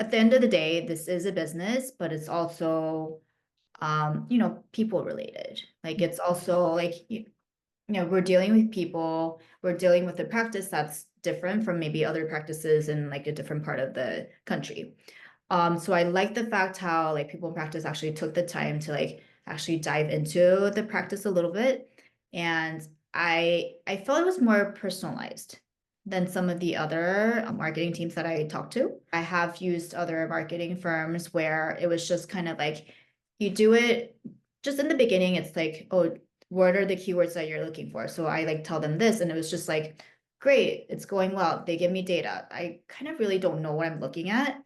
at the end of the day, this is a business, but it's also, people related. Like it's also like, we're dealing with people, we're dealing with a practice that's different from maybe other practices in like a different part of the country. So I like the fact how like people in practice actually took the time to like actually dive into the practice a little bit. And I felt it was more personalized than some of the other marketing teams that I talked to. I have used other marketing firms where it was just kind of like you do it just in the beginning, it's like, oh, what are the keywords that you're looking for? So I like tell them this, and it was just like, great, it's going well. They give me data. I kind of really don't know what I'm looking at.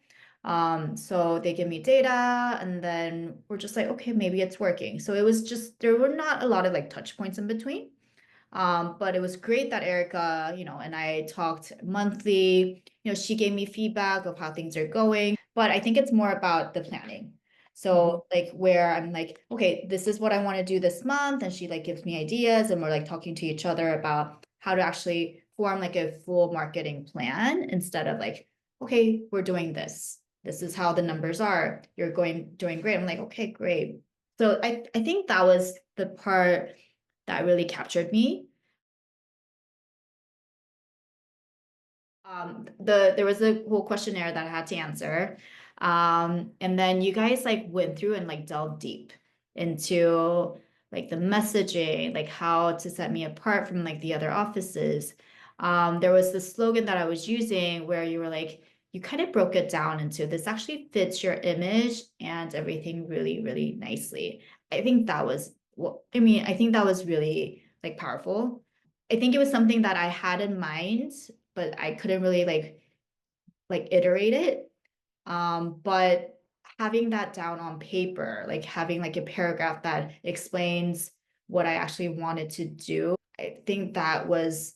So they give me data and then we're just like, okay, maybe it's working. So it was just, there were not a lot of like touch points in between. But it was great that Erica, and I talked monthly, she gave me feedback of how things are going, but I think it's more about the planning. So like where I'm like, okay, this is what I want to do this month. And she like gives me ideas and we're like talking to each other about how to actually form like a full marketing plan instead of like, okay, we're doing this. This is how the numbers are. You're doing great. I'm like, okay, great. So I think that was the part that really captured me. There was a whole questionnaire that I had to answer. And then you guys like went through and like delved deep into like the messaging, like how to set me apart from like the other offices. There was this slogan that I was using where you were like, you kind of broke it down into this actually fits your image and everything really, really nicely. I think that was what I mean, I think that was really like powerful. I think it was something that I had in mind, but I couldn't really like iterate it. But having that down on paper, like having like a paragraph that explains what I actually wanted to do, I think that was,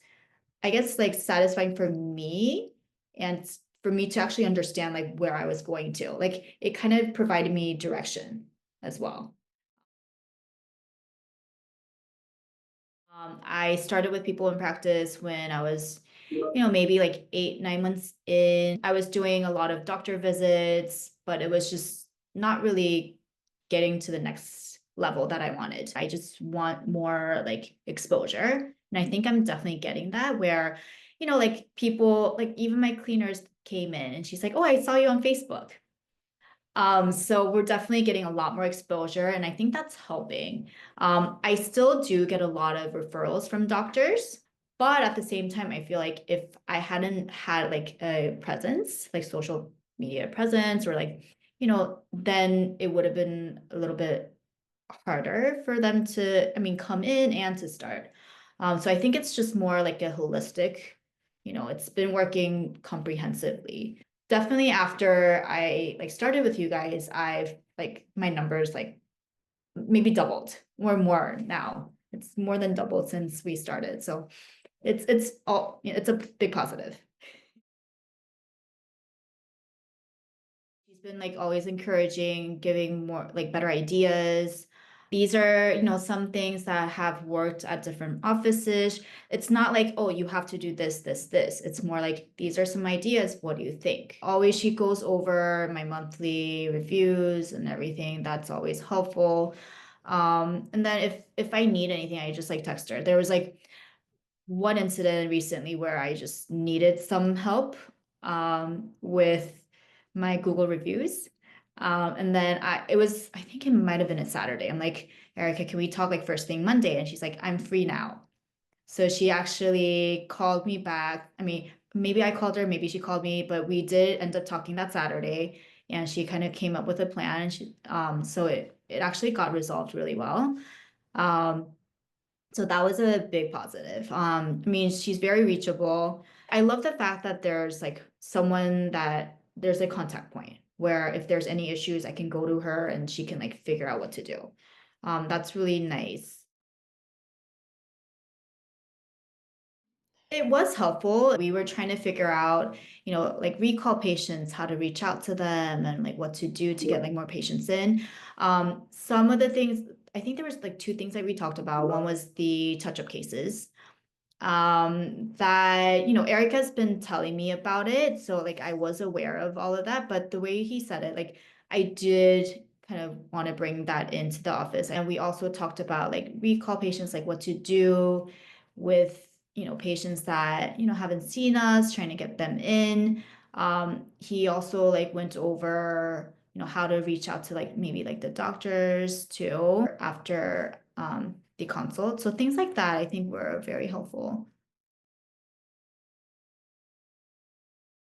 I guess, like satisfying for me and for me to actually understand like where I was going to. Like it kind of provided me direction as well. I started with people in practice when I was, maybe like 8, 9 months in. I was doing a lot of doctor visits, but it was just not really getting to the next level that I wanted. I just want more like exposure. And I think I'm definitely getting that where, like people, like even my cleaners came in and she's like, oh, I saw you on Facebook. So we're definitely getting a lot more exposure, and I think that's helping. I still do get a lot of referrals from doctors, but at the same time, I feel like if I hadn't had like a presence, like social media presence, or like, then it would have been a little bit harder for them to, I mean, come in and to start. So I think it's just more like a holistic, it's been working comprehensively. Definitely after I like started with you guys, I've like my numbers like maybe doubled or more now. It's more than doubled since we started. So it's a big positive. She's been like always encouraging, giving more like better ideas. These are, some things that have worked at different offices. It's not like, oh, you have to do this, this, this. It's more like, these are some ideas. What do you think? Always she goes over my monthly reviews and everything. That's always helpful. And then if I need anything, I just like text her. There was like one incident recently where I just needed some help with my Google reviews. And then I think it might have been a Saturday. I'm like, Erica, can we talk like first thing Monday? And she's like, I'm free now. So she actually called me back. I mean, maybe I called her, maybe she called me, but we did end up talking that Saturday and she kind of came up with a plan and so it actually got resolved really well. Um, so that was a big positive. I mean, she's very reachable. I love the fact that there's like someone that there's a contact point where if there's any issues, I can go to her and she can like figure out what to do. That's really nice. It was helpful. We were trying to figure out, like recall patients, how to reach out to them and like what to do to get like more patients in. Some of the things, I think there was like two things that we talked about. One was the touch-up cases. that, Erica's been telling me about it. So like I was aware of all of that, but the way he said it, like I did kind of want to bring that into the office. And we also talked about like recall patients, like what to do with, patients that, haven't seen us, trying to get them in. He also like went over, how to reach out to like maybe like the doctors too after the consult. So things like that I think were very helpful.